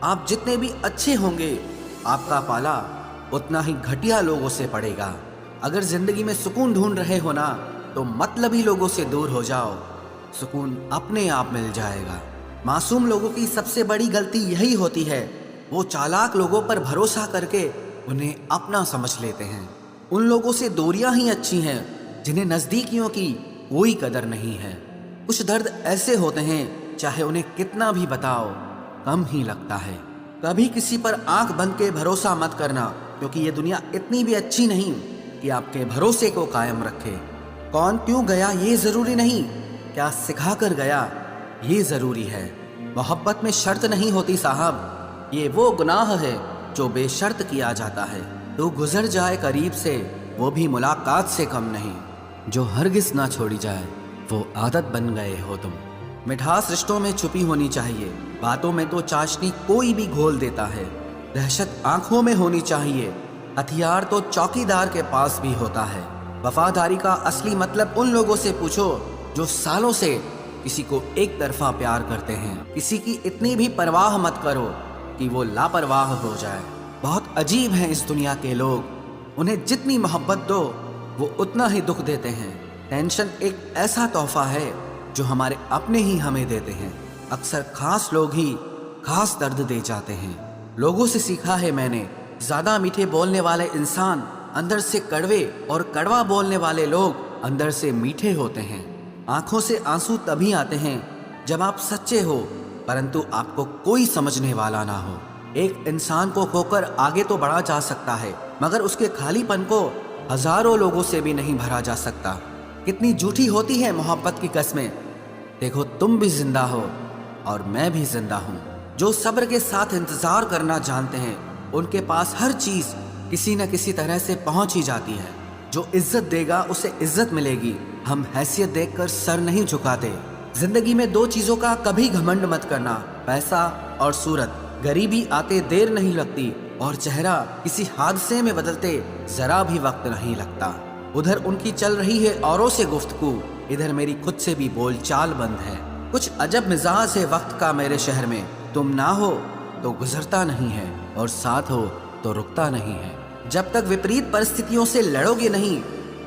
आप जितने भी अच्छे होंगे, आपका पाला उतना ही घटिया लोगों से पड़ेगा। अगर जिंदगी में सुकून ढूंढ रहे हो ना, तो मतलबी लोगों से दूर हो जाओ, सुकून अपने आप मिल जाएगा। मासूम लोगों की सबसे बड़ी गलती यही होती है, वो चालाक लोगों पर भरोसा करके उन्हें अपना समझ लेते हैं। उन लोगों से दूरियां ही अच्छी हैं जिन्हें नज़दीकियों की कोई कदर नहीं है। कुछ दर्द ऐसे होते हैं, चाहे उन्हें कितना भी बताओ कम ही लगता है। कभी किसी पर आंख बंद के भरोसा मत करना, क्योंकि ये दुनिया इतनी भी अच्छी नहीं कि आपके भरोसे को कायम रखे। कौन क्यों गया ये जरूरी नहीं, क्या सिखा कर गया ये जरूरी है। मोहब्बत में शर्त नहीं होती साहब, ये वो गुनाह है जो बेशर्त किया जाता है। तो गुजर जाए करीब से, वो भी मुलाकात से कम नहीं। जो हरगिज ना छोड़ी जाए, वो आदत बन गए हो तुम। मिठास रिश्तों में छुपी होनी चाहिए, बातों में तो चाशनी कोई भी घोल देता है। दहशत आंखों में होनी चाहिए, हथियार तो चौकीदार के पास भी होता है। वफादारी का असली मतलब उन लोगों से पूछो जो सालों से किसी को एक तरफा प्यार करते हैं। किसी की इतनी भी परवाह मत करो कि वो लापरवाह हो जाए। बहुत अजीब हैं इस दुनिया के लोग, उन्हें जितनी मोहब्बत दो वो उतना ही दुख देते हैं। टेंशन एक ऐसा तोहफा है जो हमारे अपने ही हमें देते हैं। अक्सर खास लोग ही खास दर्द दे जाते हैं। लोगों से सीखा है मैंने, ज्यादा मीठे बोलने वाले इंसान अंदर से कड़वे और कड़वा बोलने वाले लोग अंदर से मीठे होते हैं। आंखों से आंसू तभी आते हैं जब आप सच्चे हो, परंतु आपको कोई समझने वाला ना हो। एक इंसान को खोकर आगे तो बढ़ा जा सकता है, मगर उसके खालीपन को हजारों लोगों से भी नहीं भरा जा सकता। कितनी झूठी होती है मोहब्बत की कस्में। देखो, तुम भी जिंदा हो और मैं भी जिंदा हूँ। जो सब्र के साथ इंतजार करना जानते हैं, उनके पास हर चीज किसी न किसी तरह से पहुंच ही जाती है। जो इज्जत देगा उसे इज्जत मिलेगी। हम हैसियत देखकर सर नहीं झुकाते। जिंदगी में दो चीजों का कभी घमंड मत करना, पैसा और सूरत। गरीबी आते देर नहीं लगती और चेहरा किसी हादसे में बदलते जरा भी वक्त नहीं लगता। उधर उनकी चल रही है औरों से गुफ्तगू, इधर मेरी खुद से भी बोलचाल बंद है। कुछ अजब मिजाज है वक्त का मेरे शहर में। तुम ना हो तो गुजरता नहीं है, और साथ हो तो रुकता नहीं है। जब तक विपरीत परिस्थितियों से लड़ोगे नहीं,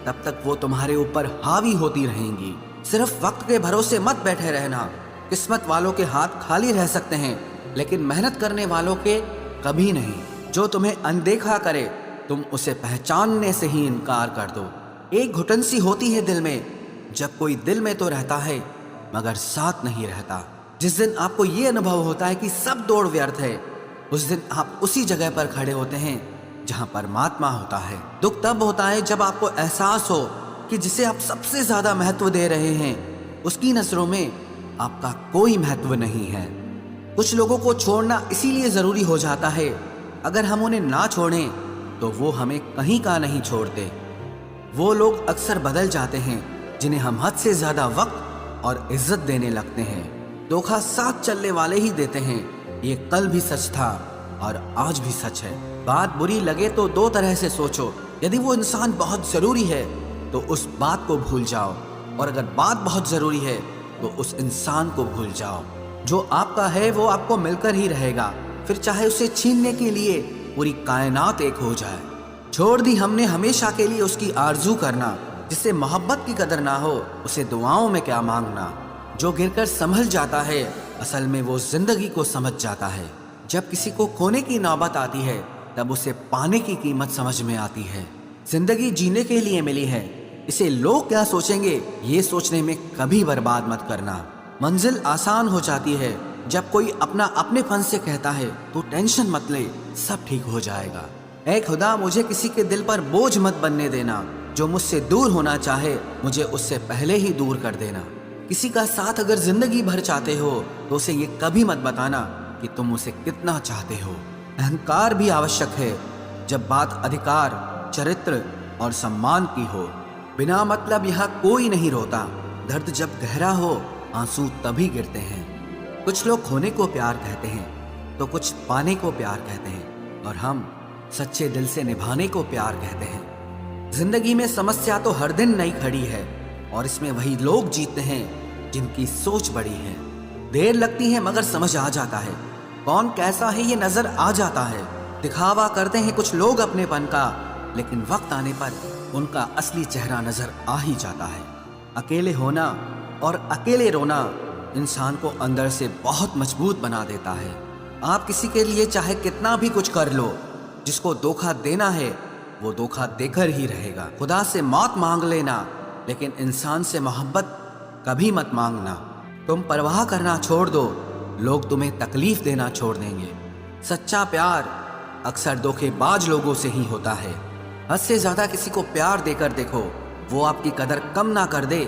तब तक वो तुम्हारे ऊपर हावी होती रहेंगी। सिर्फ वक्त के भरोसे मत बैठे रहना। किस्मत वालों के हाथ खाली रह सकते हैं, लेकिन मेहनत करने वालों के कभी नहीं। जो तुम्हें अनदेखा करे, तुम उसे पहचानने से ही इनकार कर दो। एक घुटन सी होती है दिल में, जब कोई दिल में तो रहता है मगर साथ नहीं रहता। जिस दिन आपको ये अनुभव होता है कि सब दौड़ व्यर्थ है, उस दिन आप उसी जगह पर खड़े होते हैं जहां परमात्मा होता है। दुख तब होता है जब आपको एहसास हो कि जिसे आप सबसे ज्यादा महत्व दे रहे हैं, उसकी नजरों में आपका कोई महत्व नहीं है। कुछ लोगों को छोड़ना इसीलिए जरूरी हो जाता है, अगर हम उन्हें ना छोड़ें तो वो हमें कहीं का नहीं छोड़ते। वो लोग अक्सर बदल जाते हैं जिन्हें हम हद से ज्यादा वक्त और इज्जत देने लगते हैं। धोखा साथ चलने वाले ही देते हैं, ये कल भी सच था और आज भी सच है। बात बुरी लगे तो दो तरह से सोचो। यदि वो इंसान बहुत जरूरी है तो उस बात को भूल जाओ, और अगर बात बहुत जरूरी है तो उस इंसान को भूल जाओ। जो आपका है वो आपको मिलकर ही रहेगा, फिर चाहे उसे छीनने के लिए पूरी कायनात एक हो जाए। छोड़ दी हमने हमेशा के लिए उसकी आरजू करना। जिसे मोहब्बत की कदर ना हो, उसे दुआओं में क्या मांगना। जो गिरकर संभल जाता है, असल में वो जिंदगी को समझ जाता है। जब किसी को खोने की नौबत आती है, तब उसे पाने की कीमत समझ में आती है। जिंदगी जीने के लिए मिली है, इसे लोग क्या सोचेंगे ये सोचने में कभी बर्बाद मत करना। मंजिल आसान हो जाती है जब कोई अपना अपने फन से कहता है तो टेंशन मत ले, सब ठीक हो जाएगा। ऐ खुदा, मुझे किसी के दिल पर बोझ मत बनने देना। जो मुझसे दूर होना चाहे, मुझे उससे पहले ही दूर कर देना। किसी का साथ अगर जिंदगी भर चाहते हो तो उसे ये कभी मत बताना कि तुम उसे कितना चाहते हो। अहंकार भी आवश्यक है जब बात अधिकार, चरित्र और सम्मान की हो। बिना मतलब यहाँ कोई नहीं रोता। दर्द जब गहरा हो, आंसू तभी गिरते हैं। कुछ लोग खोने को प्यार कहते हैं तो कुछ पाने को प्यार कहते हैं, और हम सच्चे दिल से निभाने को प्यार कहते हैं। जिंदगी में समस्या तो हर दिन नई खड़ी है, और इसमें वही लोग जीतते हैं जिनकी सोच बड़ी है। देर लगती है मगर समझ आ जाता है, कौन कैसा है ये नजर आ जाता है। दिखावा करते हैं कुछ लोग अपनेपन का, लेकिन वक्त आने पर उनका असली चेहरा नजर आ ही जाता है। अकेले होना और अकेले रोना इंसान को अंदर से बहुत मजबूत बना देता है। आप किसी के लिए चाहे कितना भी कुछ कर लो, जिसको धोखा देना है वो धोखा देकर ही रहेगा। खुदा से मौत मांग लेना, लेकिन इंसान से मोहब्बत कभी मत मांगना। तुम परवाह करना छोड़ दो, लोग तुम्हें तकलीफ देना छोड़ देंगे। सच्चा प्यार अक्सर धोखेबाज लोगों से ही होता है। हद से ज्यादा किसी को प्यार देकर देखो, वो आपकी कदर कम ना कर दे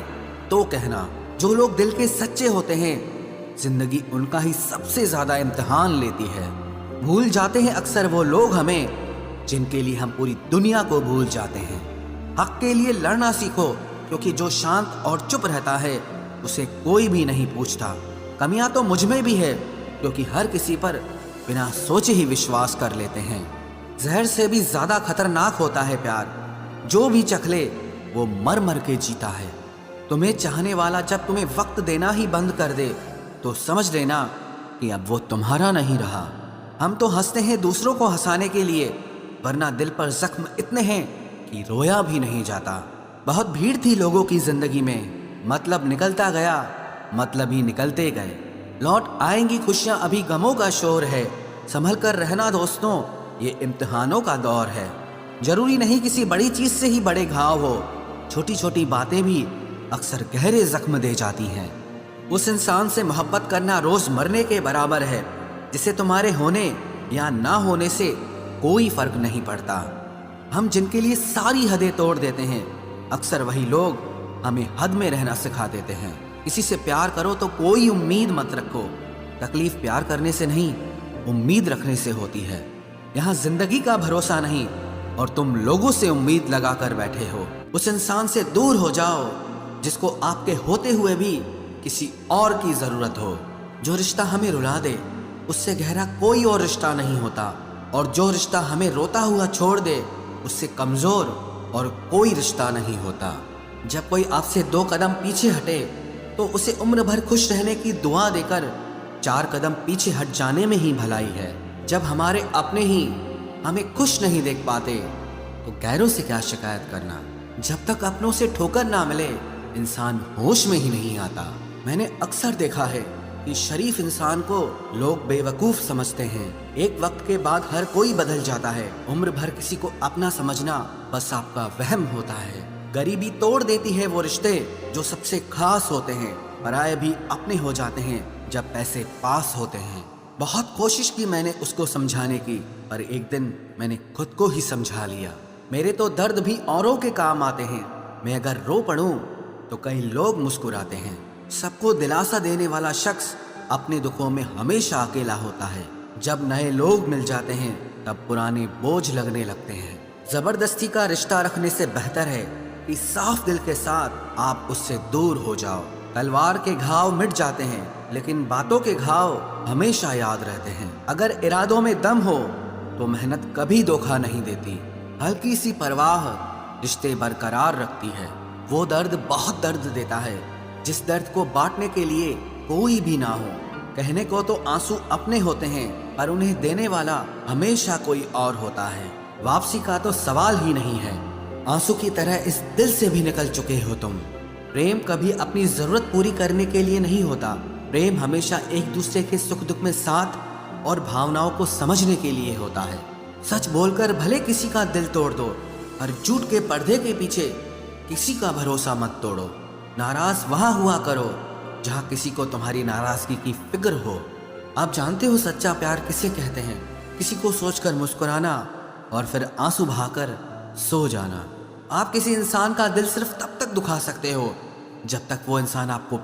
तो कहना। जो लोग दिल के सच्चे होते हैं, जिंदगी उनका ही सबसे ज्यादा इम्तिहान लेती है। भूल जाते हैं अक्सर वो लोग हमें जिनके लिए हम पूरी दुनिया को भूल जाते हैं। हक के लिए लड़ना सीखो, क्योंकि जो शांत और चुप रहता है उसे कोई भी नहीं पूछता। कमियां तो मुझ में भी है, क्योंकि हर किसी पर बिना सोचे ही विश्वास कर लेते हैं। जहर से भी ज्यादा खतरनाक होता है प्यार। जो भी चखले वो मर मर के जीता है। तुम्हें चाहने वाला जब तुम्हें वक्त देना ही बंद कर दे, तो समझ लेना कि अब वो तुम्हारा नहीं रहा। हम तो हंसते हैं दूसरों को हंसाने के लिए, वरना दिल पर जख्म इतने हैं कि रोया भी नहीं जाता। बहुत भीड़ थी लोगों की जिंदगी में, मतलब निकलता गया, मतलब ही निकलते गए। लौट आएंगी खुशियां, अभी गमों का शोर है। संभल कर रहना दोस्तों, ये इम्तिहानों का दौर है। जरूरी नहीं किसी बड़ी चीज से ही बड़े घाव हो, छोटी छोटी बातें भी अक्सर गहरे जख्म दे जाती हैं। उस इंसान से मोहब्बत करना रोज मरने के बराबर है, जिसे तुम्हारे होने या ना होने से कोई फर्क नहीं पड़ता। हम जिनके लिए सारी हदें तोड़ देते हैं, अक्सर वही लोग हमें हद में रहना सिखा देते हैं। किसी से प्यार करो तो कोई उम्मीद मत रखो। तकलीफ प्यार करने से नहीं, उम्मीद रखने से होती है। यहाँ जिंदगी का भरोसा नहीं और तुम लोगों से उम्मीद लगा कर बैठे हो। उस इंसान से दूर हो जाओ जिसको आपके होते हुए भी किसी और की जरूरत हो। जो रिश्ता हमें रुला दे, उससे गहरा कोई और रिश्ता नहीं होता, और जो रिश्ता हमें रोता हुआ छोड़ दे, उससे कमजोर और कोई रिश्ता नहीं होता। जब कोई आपसे 2 कदम पीछे हटे, तो उसे उम्र भर खुश रहने की दुआ देकर 4 कदम पीछे हट जाने में ही भलाई है। जब हमारे अपने ही हमें खुश नहीं देख पाते, तो गैरों से क्या शिकायत करना। जब तक अपनों से ठोकर ना मिले, इंसान होश में ही नहीं आता। मैंने अक्सर देखा है कि शरीफ इंसान को लोग बेवकूफ समझते हैं। एक वक्त के बाद हर कोई बदल जाता है। उम्र भर किसी को अपना समझना बस आपका वहम होता है। गरीबी तोड़ देती है वो रिश्ते जो सबसे खास होते हैं। पराये भी अपने हो जाते हैं जब पैसे पास होते हैं। बहुत कोशिश की मैंने उसको समझाने की, पर एक दिन मैंने खुद को ही समझा लिया। मेरे तो दर्द भी औरों के काम आते हैं। मैं अगर रो पड़ूं तो कई लोग मुस्कुराते हैं। सबको दिलासा देने वाला शख्स अपने दुखों में हमेशा अकेला होता है। जब नए लोग मिल जाते हैं, तब पुराने बोझ लगने लगते हैं। जबरदस्ती का रिश्ता रखने से बेहतर है कि साफ दिल के साथ आप उससे दूर हो जाओ। तलवार के घाव मिट जाते हैं, लेकिन बातों के घाव हमेशा याद रहते हैं। अगर इरादों में दम हो तो मेहनत कभी धोखा नहीं देती। हल्की सी परवाह रिश्ते बरकरार रखती है। वो दर्द बहुत दर्द देता है जिस दर्द को बांटने के लिए कोई भी ना हो। कहने को तो आंसू अपने होते हैं, पर उन्हें देने वाला हमेशा कोई और होता है। वापसी का तो सवाल ही नहीं है। आंसू की तरह इस दिल से भी निकल चुके हो तुम। प्रेम कभी अपनी जरूरत पूरी करने के लिए नहीं होता। प्रेम हमेशा एक दूसरे के सुख दुख में साथ और भावनाओं को समझने के लिए होता है। सच बोलकर भले किसी का दिल तोड़ दो, पर झूठ के पर्दे के पीछे किसी का भरोसा मत तोड़ो। नाराज वहां हुआ करो जहां किसी को तुम्हारी नाराजगी की फिक्र हो। आप जानते हो सच्चा प्यार किसे कहते हैं? किसी को सोचकर मुस्कुराना और फिर आंसू बहाकर सो जाना। आप किसी इंसान का दिल सिर्फ तब तक दुखा सकते हो जब तक वो इंसान आपको